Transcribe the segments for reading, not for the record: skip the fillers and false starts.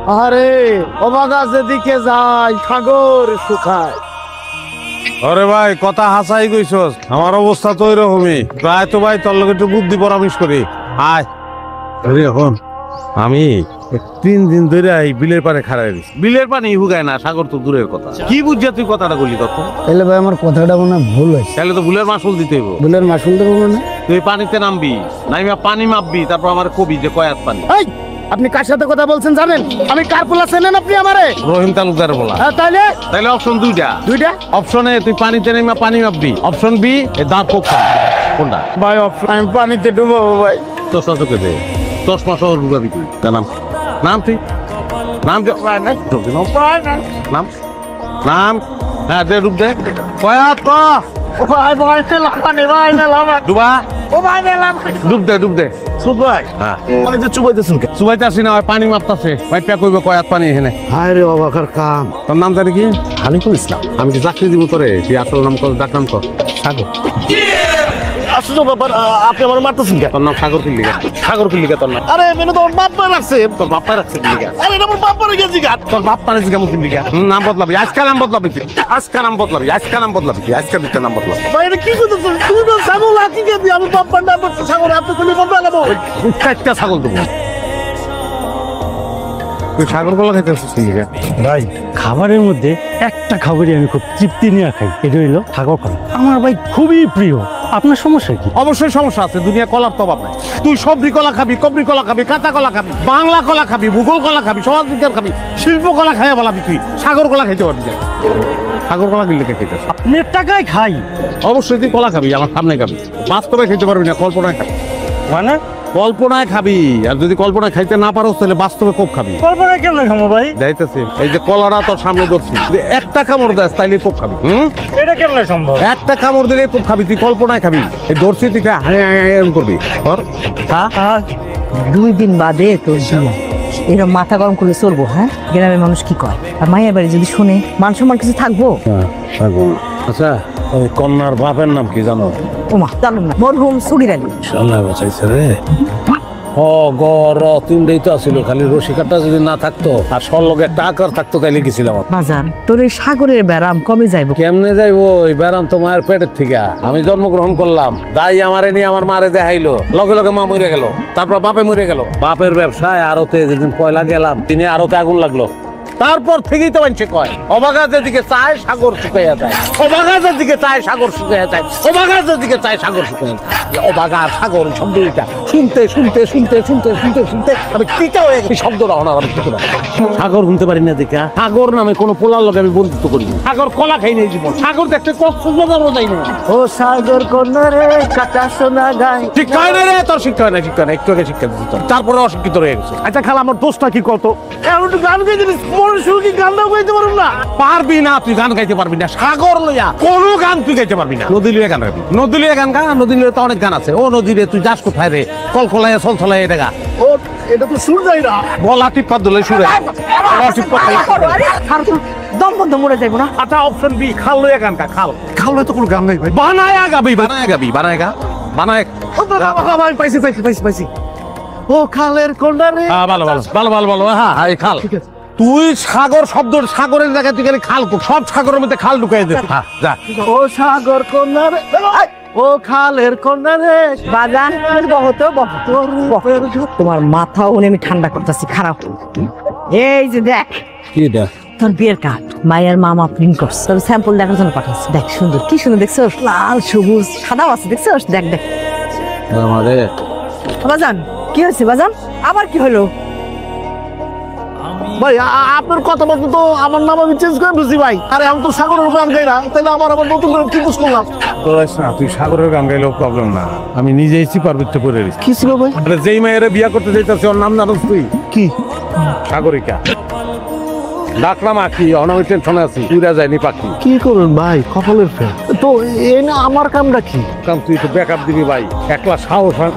আরে অবাগা যেদিকে যায় সাগর শুকায়। আরে ভাই কথা হাসাই কইছস, আমার অবস্থা তো এরকমই। প্রায় তো ভাই তোর লগে একটু বুদ্ধি পরামর্শ করি। আয় আরে এখন আমি 3 দিন ধরে এই বিলের পারে খাড়াই দিছি। বিলের পানি হুগায় না, সাগর তো দূরের কথা। কি বুঝছিস তুই কথাটা বললি কত? তাহলে ভাই আমার কথাটা মনে হয় ভুল হয়েছে। তাহলে তো বুলের মাসুল দিতে হইব। বুলের মাসুল দেবো মানে? তুই পানিতে নামবি, নাইমা পানি মাপবি, তারপর আমার কবি যে কয়াত পানি। এই, আপনি কার সাথে কথা বলছেন জানেন? আমি কার পোলা চেনেন আপনি আমারে? রহিম তালুকদার বলা। তাইলে তাইলে অপশন দুইটা। অপশনে তুই পানিতে নেমা পানি মাপবি, অপশন বি এ দাঁত কোক কোনটা? ভাই আমি পানিতে ডুবাবো ভাই। চশমা চোখে দে, চশমা সহ ডুবাবি তুই। নাম নাম তুই নাম নাম নাম হ্যাঁ দে ডুব দে কয়াত ক ভাই ভাই লাগানি ভাই না লামা ডুবা ও ভাই না লাম ডুব দে ডুব দে। সুদ ভাই হ্যাঁ আমি তো চুবাইতেছেন কে? চুবাইতে আসি না, পানি মাপতাছে ভাই। প্যা কইবে কয়াত পানি এখানে। হায় রে অবাকার কাম। তোর নাম জানি কি? হানিফুল ইসলাম। আমি কি চাকরি দিব তোরে? তুই আসল নাম কর, ডাক নাম কর সাগর। আসলে ব্যাপার আপনি আমার মারতেছেন কে? তোর নাম সাগর কি লিগা? সাগর কি লিগা তোর নাম? আরে মেনে তো আমার বাপ মা রাখছে। তোর বাপ্পা রাখছে কি লিগা? আরে এটা আমার বাপ মা রেখেছি গান। তোর বাপ্পা রাখছে কেমন কি লিগা? নাম বদলাবি, আজকে নাম বদলাবি তুই। আজকে নাম বদলাবি, আজকে নাম বদলাবি তুই। আজকে দুইটা নাম বদলাবি। ভাই এটা কি করতেছেন? তুমি তো ছাগল হাতি কে দিয়ে আমি বাপ মা নাম বলছি ছাগল আপনি তুমি বদলাবো। চারটা ছাগল দেবো। তুই ছাগল গলা খাইতে আসছিস কি লিগা? ভাই খাবারের মধ্যে একটা খাবারই আমি খুব তৃপ্তি নিয়ে খাই, এটা হইলো সাগর কলা। আমার ভাই খুবই প্রিয়। আপনার সমস্যা কি? অবশ্যই সমস্যা আছে, দুনিয়া কলার তো অভাব নাই। তুই সবজি কলা খাবি, কবরি কলা খাবি, কাঁচা কলা খাবি, বাংলা কলা খাবি, ভূগোল কলা খাবি, সমাজ বিজ্ঞান খাবি, শিল্প কলা খাইয়া বলাবি তুই। সাগর কলা খাইতে পারবি না। সাগর কলা কিনলে খাইতে আপনার টাকায় খাই। অবশ্যই তুই কলা খাবি, আমার সামনে খাবি। বাস্তবে খেতে পারবি না, কল্পনায় খাবি। মানে কল্পনায় খাবি, আর যদি কল্পনায় খাইতে না পারো তাহলে বাস্তবে কোপ খাবি। কল্পনা কেমন খাবো ভাই? যাইতেছি এই যে কলাটা তোর সামনে ধরছি, যদি একটা কামড় দেয় তাইলে কোপ খাবি। এটা কেমন সম্ভব? একটা কামড় দিলে কোপ খাবি, তুই কল্পনায় খাবি। এই ধরছি তুই করবি। 2 দিন বাদে তোর বিয়ে, এরকম মাথা গরম করে চলবো? হ্যাঁ, গ্রামের মানুষ কি কয়? আর মায়ের বাড়ি যদি শুনে মান সম্মান কিছু থাকবো? আচ্ছা ওই কন্যার বাপের নাম কি জানো? ওমা জানুম না, মরহুম সুগির আলী। আল্লাহ বাঁচাইছে রে। ও গর তিনটাই তো আছিল, খালি রসিকাটা যদি না থাকতো আর সরলগে একটা আকার থাকতো তাইলে গেছিলাম। বাজান তোর এই সাগরের ব্যারাম কবে যাইবো? কেমনে যাইবো? ওই ব্যারাম তো মায়ের পেটের থেকে। আমি জন্মগ্রহণ করলাম, দাই আমারে নিয়ে আমার মারে দেখাইলো, লগে লগে মা মরে গেল, তারপর বাপে মরে গেল। বাপের ব্যবসায় আরতে যেদিন পয়লা গেলাম, তিনি আরতে আগুন লাগলো। তারপর থেকেই তো মানুষে কয় অবাগাজের দিকে চায় সাগর শুকাইয়া যায়, অবাগাজের দিকে চায় সাগর শুকাইয়া যায়, অবাগাজের দিকে চায় সাগর শুকাইয়া যায়। অবাগা সাগর শব্দটা শুনতে শুনতে শুনতে শুনতে শুনতে শুনতে আমি কিটা হয়ে গেছি। শব্দ রহনা আমি কিছু না, সাগর শুনতে পারি না দেখা। সাগর নামে কোনো পোলার লোক আমি বন্ধুত্ব করি না। সাগর কলা খাই নাই জীবন। সাগর দেখতে কক্সবাজারও যাই না। ও সাগর কন্যা রে কাটা সোনা গায়। শিক্ষা হয় না রে, তোর শিক্ষা হয় না, শিক্ষা না, একটু আগে শিক্ষা দিত, তারপরে অশিক্ষিত রয়ে গেছে। আচ্ছা খালা আমার দোষটা কি কত? এখন একটু গান গাইতে মনে শুরু কি গানটাও গাইতে পারুন না? পারবি না, তুই গান গাইতে পারবি না। সাগর লইয়া কোনো গান তুই গাইতে পারবি না। নদী লইয়া গান গাবি, নদী লইয়া গান গা। নদী লইয়া তো অনেক গান আছে। ও নদী রে তুই যাস কোথায় রে? কলকলায় চলছলায় এটা গা। ও এটা তো শুন যাই না। বলা টিপা দিলে সুরে দম বন্ধ মরে যাইবো না? আচ্ছা অপশন বি, খাল লইয়া গান গা। খাল খাল লইয়া তো কোনো গান নাই ভাই। বানায়া গাবি, বানায়া গাবি, বানায়া গা, বানায়। ভাই পাইছি পাইছি পাইছি পাইছি। ও খালের কন্যা রে। ভালো ভালো ভালো ভালো ভালো। হ্যাঁ এই খাল। তুই সাগর শব্দ, সাগরের জায়গায় তুই খালি খাল, সব সাগরের মধ্যে খাল ঢুকাই দে। হ্যাঁ যা। ও সাগর কন্যা রে, ও খালের কন্যা রে। বাজান বহুত তোমার মাথা উনি আমি ঠান্ডা করতেছি। খারাপ এই যে দেখ কি দে তোর বিয়ের কার্ড মায়ের মামা প্রিন্ট করছে, তোর স্যাম্পল দেখার জন্য পাঠাচ্ছে। দেখ সুন্দর, কি সুন্দর দেখছো, লাল সবুজ সাদা আছে দেখছো? দেখ দেখ আমারে বাজান কি হয়েছে? বাজান আবার কি হলো? ভাই আপনার কথা মতো তো আমার নাম আমি চেঞ্জ করে বুঝি ভাই। আরে আমি তো সাগরের গান গাই না, তাহলে আমার আবার নতুন করে কি বুঝ করলাম? তুই সাগরের গান গাইলেও প্রবলেম না, আমি নিজেই চিপার ভিতরে পড়ে রয়েছি। কি ছিল ভাই? যেই মায়ের বিয়া করতে চাইতেছে ওর নাম জানোস তুই? কি সাগরিকা। ডাকলাম আঁকি, অনামি টেনশনে আছি, উড়া যায়নি পাখি। কি করুন ভাই, কপালের ফেল তো। এই না আমার কামটা কি? কারণ তুই তো ব্যাকআপ দিবি ভাই, একলা সাহস হয়।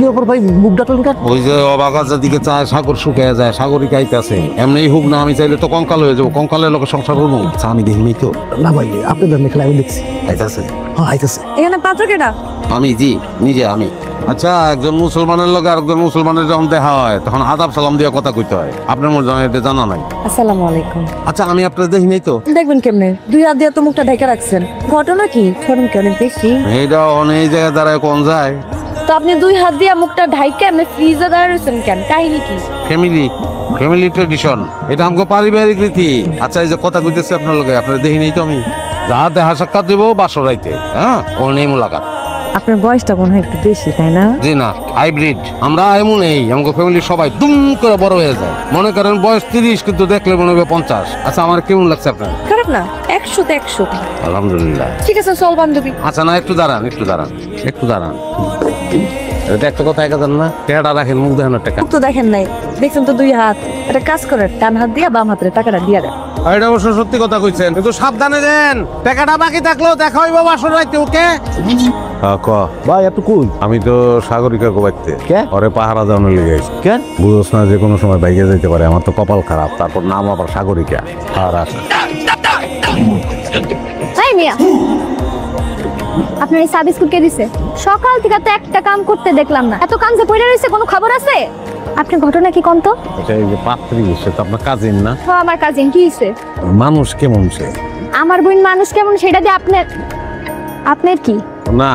কি ব্যাপার ভাই, মুখ ডাকলেন কেন? ওই যে অবাগাজের দিকে চায় সাগর শুকিয়ে যায়, সাগরই খাইতেছে। এমনি হুক না, আমি চাইলে তো কঙ্কাল হয়ে যাবো, কঙ্কালের লোকের সংসার করবো। আচ্ছা, আমি দেখিনি তো। না ভাই, আপনি দেন খেলা আমি দেখছি। খাইতেছে হ্যাঁ আইতেছে। এখানে পাত্র কেটা? আমি জি নিজে আমি। আচ্ছা, একজন মুসলমানের লোক আরেকজন মুসলমানের যখন দেখা হয় তখন আদাব সালাম দিয়ে কথা কইতে হয়। আপনার মনে হয় এটা জানা নাই? আসসালামু আলাইকুম। আচ্ছা, আমি আপনার দেখিনি তো। দেখবেন কেমনে, 2 হাত দিয়ে তো মুখটা ঢেকে রাখছেন, ঘটনা কি? শরম কি অনেক বেশি? এইটা অনেক জায়গায় দাঁড়ায় কোন যায়। তো আপনি 2 হাত দিয়ে মুখটা ঢাইকে আপনি ফ্রিজে দাঁড়াইছেন কেন? কাহিনী কি? ফ্যামিলি ট্রেডিশন, এটা আমাকে পারিবারিক রীতি। আচ্ছা, এই যে কথা কইতেছে আপনার লোকে, আপনার দেখিনি তো আমি। যা দেখা সাক্ষাৎ দিব বাসরাইতে, হ্যাঁ, ও নেই মোলাকাত। আপনার বয়সটা মনে হয় একটু বেশি, তাই না? জি না, হাইব্রিড। আমরা এমন এই আমাকে ফ্যামিলির সবাই দুম করে বড় হয়ে যায়। মনে করেন বয়স 30, কিন্তু দেখলে মনে হবে 50। আচ্ছা, আমার কেমন লাগছে আপনার? খারাপ না, 100-তে 100। আলহামদুলিল্লাহ। ঠিক আছে, চল বান্ধবী। আচ্ছা, না একটু দাঁড়ান। এটা একটা কথা একাদান না, টাকাটা রাখেন, মুখ দেখেন টাকা। মুখ তো দেখেন নাই, দেখছেন তো 2 হাত। একটা কাজ করেন, ডান হাত দিয়ে বাম হাতের টাকাটা দিয়ে দেন। এটা অবশ্য সত্যি কথা কইছেন, কিন্তু সাবধানে দেন। টাকাটা বাকি থাকলেও দেখা হইব বাসরাইতে, ওকে? ভাই আপনি কই? আমি তো সাগরিকা কোবাইতে কে? ওরে পাহারা দেওয়ানো লেগে গেছি। কেন? বুঝোস না, যে কোনো সময় বাইকে যেতে পারে। আমার তো কপাল খারাপ, তারপর নাম আবার সাগরিকা। আর এই মিয়া, আপনার এই সার্ভিস কে দিছে? সকাল থেকে তো একটা কাম করতে দেখলাম না, এত কাম যে পড়ে রইছে, কোনো খবর আছে? আপনার ঘটনা কি কোন তো? এটা এই যে পাত্রী, সে তো আপনার কাজিন না? ও আমার কাজিন। কি হইছে? মানুষ কেমন সে? আমার বোন মানুষ কেমন সেটা দিয়ে আপনার কি? না,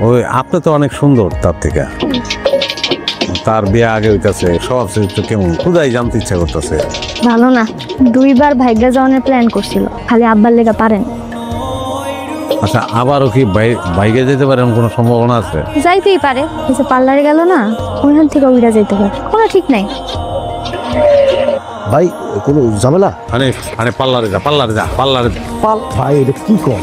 ওই আপনি তো অনেক সুন্দর তার থেকে। তার বিয়ে আগে হইতাছে, সব চরিত্র কেমন খুদাই জানতে ইচ্ছা করতেছে। ভালো না, 2বার ভাইগা যাওয়ার প্ল্যান করছিল, খালি আব্বার লেগা পারেন। আচ্ছা, আবারও কি বাইকে যেতে পারে এমন কোনো সম্ভাবনা আছে? যাইতেই পারে, এই যে পার্লারে গেল না, ওইখান থেকে উইরা যাইতে পারে, কোনো ঠিক নাই। ভাই কোনো ঝামেলা? মানে পার্লারে যা। ভাই এটা কি কর?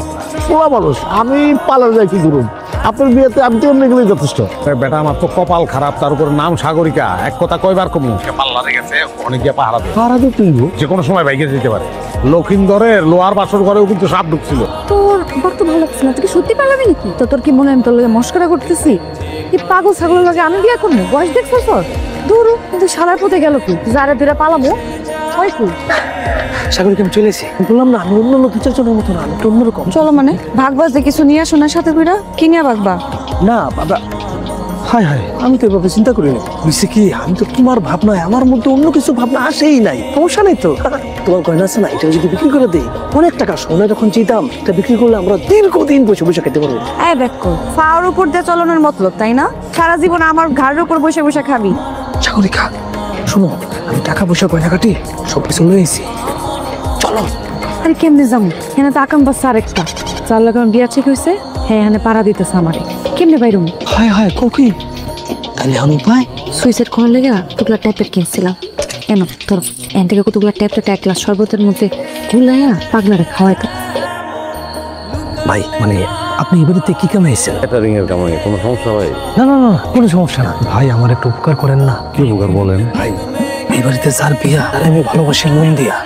পোলা মানুষ, আমি পার্লার যাই কি করুন? আপনার বিয়েতে আমি তো অন্য গেলেই যথেষ্ট। বেটা, আমার তো কপাল খারাপ, তার উপর নাম সাগরিকা। এক কথা কয়বার কমু, পার্লারে গেছে, অনেক গিয়ে পাহারা দেয়। পাহারা দিয়ে তুলবো? যে কোনো সময় বাইকে যেতে পারে। লক্ষিন্দরের লোহার বাসর ঘরেও কিন্তু সাপ ঢুকছিল। তোর বক্ত ভালো লাগছে না, তুই কি সত্যি পালাবি নাকি? তো তোর কি মনে হয় আমি তোর লগে মস্করা করতেছি? কি পাগল ছাগলের লগে আমি বিয়ে করবো? বয়স দেখছিস তোর? দূর, কিন্তু শালার পথে গেল কি? যারা দুরা পালাবো ওই কি? সাগরকে আমি চলে এসেছি, বললাম না আমি অন্য 2-4 জনের মতো না, আমি একটু অন্যরকম। চলো মানে ভাগবাজ যে কিছু নিয়ে আসো না সাথে কইরা, কি নিয়ে ভাগবা? না বাবা, হায় হায়, আমি তো এভাবে চিন্তা করিনি। বুঝছি কি, আমি তো তোমার ভাবনায় আমার মধ্যে অন্য কিছু ভাবনা আসেই নাই। সমস্যা নেই তো, তোমার গয়না আছে না, এটা যদি বিক্রি করে দিই অনেক টাকা। সোনা যখন চিতাম, এটা বিক্রি করলে আমরা দীর্ঘদিন বসে বসে খেতে পারবো। এই ব্যাক কর, ফাওয়ার উপর দিয়ে চলনের মতলব, তাই না? সারা জীবন আমার ঘাড়ের উপর বসে বসে খাবি? সাগরিকা শোনো, আমি টাকা পয়সা গয়না কাটি সব কিছু লয়ে এসেছি, চলো। আরে কেমনে যাবো? এখানে তো আকাম বাচ্চা আরেকটা, যার লগে আমার বিয়া ঠিক হয়েছে, হ্যাঁ এখানে পাড়া দিতেছে আমারে। কেমনে বাইরুম? হায় হায়, কোকি তাহলে আমি ভাই সুইসাইড করার লেগে কতগুলা ট্যাবলেট কিনছিলাম। এনো ধরো, এখান থেকে কতগুলা ট্যাবলেট 1 গ্লাস শরবতের মধ্যে গুলাইয়া পাগলারে খাওয়াইতো। ভাই মানে আপনি এই বাড়িতে কি কামাইছেন? ক্যাটারিং এর কামাই, কোনো সমস্যা হয়? না না না, কোনো সমস্যা না ভাই, আমার একটু উপকার করেন না। কি উপকার বলেন? ভাই এই বাড়িতে যার বিয়া তার আমি ভালোবাসি মন দিয়া,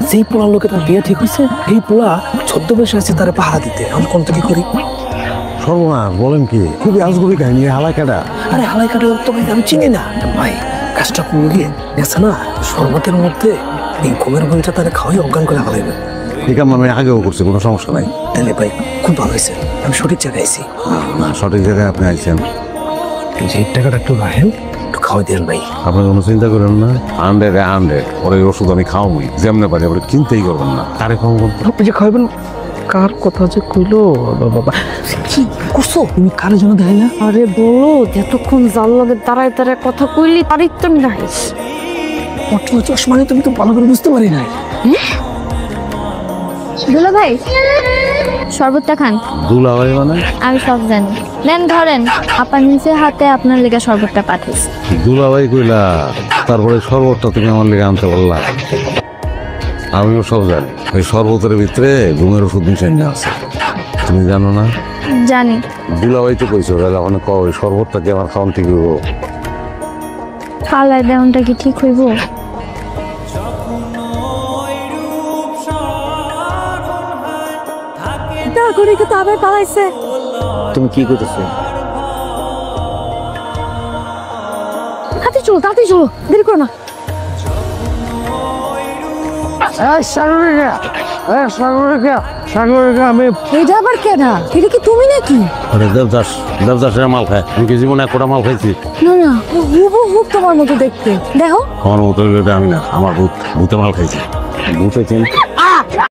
যেই পোলার লোকে তার বিয়ে ঠিক হয়েছে, এই পোলা ছদ্মবেশে আছে তারে পাহারা দিতে। আমি কোন থেকে করি? সর্বনাশ, বলেন কি? খুবই আজগুবি কাহিনী, হালাই কাটা। আরে হালাই কাটা তো ভাই আমি চিনি না ভাই। কাজটা করলে গেছে না, শরবতের মধ্যে এই ঘুমের বইটা তারা খাওয়াই অজ্ঞান করে ফেলাইবে। ঠিক আছে, আমি আগেও করছি, কোনো সমস্যা নাই। তাহলে ভাই খুব ভালো হয়েছে, আমি সঠিক জায়গায় আছি। না, সঠিক জায়গায় আপনি আইছেন। যে টাকাটা একটু রাখেন, একটু খাওয়াই দেন ভাই। আপনি কোনো চিন্তা করেন না, 100 ওর এই ওষুধ আমি খাওয়াবই, যেমনে পারি। আপনি চিন্তাই করবেন না। কারে খাওয়াবো? আপনি যে খাওয়াবেন, কার কথা যে কইলো বাবা, কি করছো তুমি? কারে জন্য দেয় না? আরে বলো, যতক্ষণ জাল লগে দাঁড়ায় দাঁড়ায় কথা কইলি তারই তো নাই। অটল চশমানে তুমি তো ভালো করে বুঝতে পারি না। দুলা ভাই, শরবতটা খান। দুলা ভাই মানে? আমি সব জানি, নেন ধরেন। আপনার নিজের হাতে আপনার লেগে শরবতটা পাঠিয়েছি। দুলা ভাই কইলা, তারপরে শরবতটা তুমি আমার লেগে আনতে বললা। আমিও সব জানি, ওই শরবতের ভিতরে ঘুমের ওষুধ মিশাই না আছে, তুমি জানো না? জানি। দুলা ভাই তো কইছো, মানে ওই শরবতটা কি আমার খাওয়ান ঠিক হইব? পালায় দেওয়ানটা কি ঠিক হইব? ঘুরে তো আবার পালাইছে। তুমি কি করতেছো? তাড়াতাড়ি চলো দেরি করো না। আমি এটা আবার কেনা? এটা কি তুমি নাকি? আরে দেবদাসের মাল খায়, আমি কি জীবনে একটা মাল খাইছি? না না, হুবহু তোমার মতো দেখতে। দেখো আমার মতো আমি না, আমার ভূতে মাল খাইছে। ভূতে চিন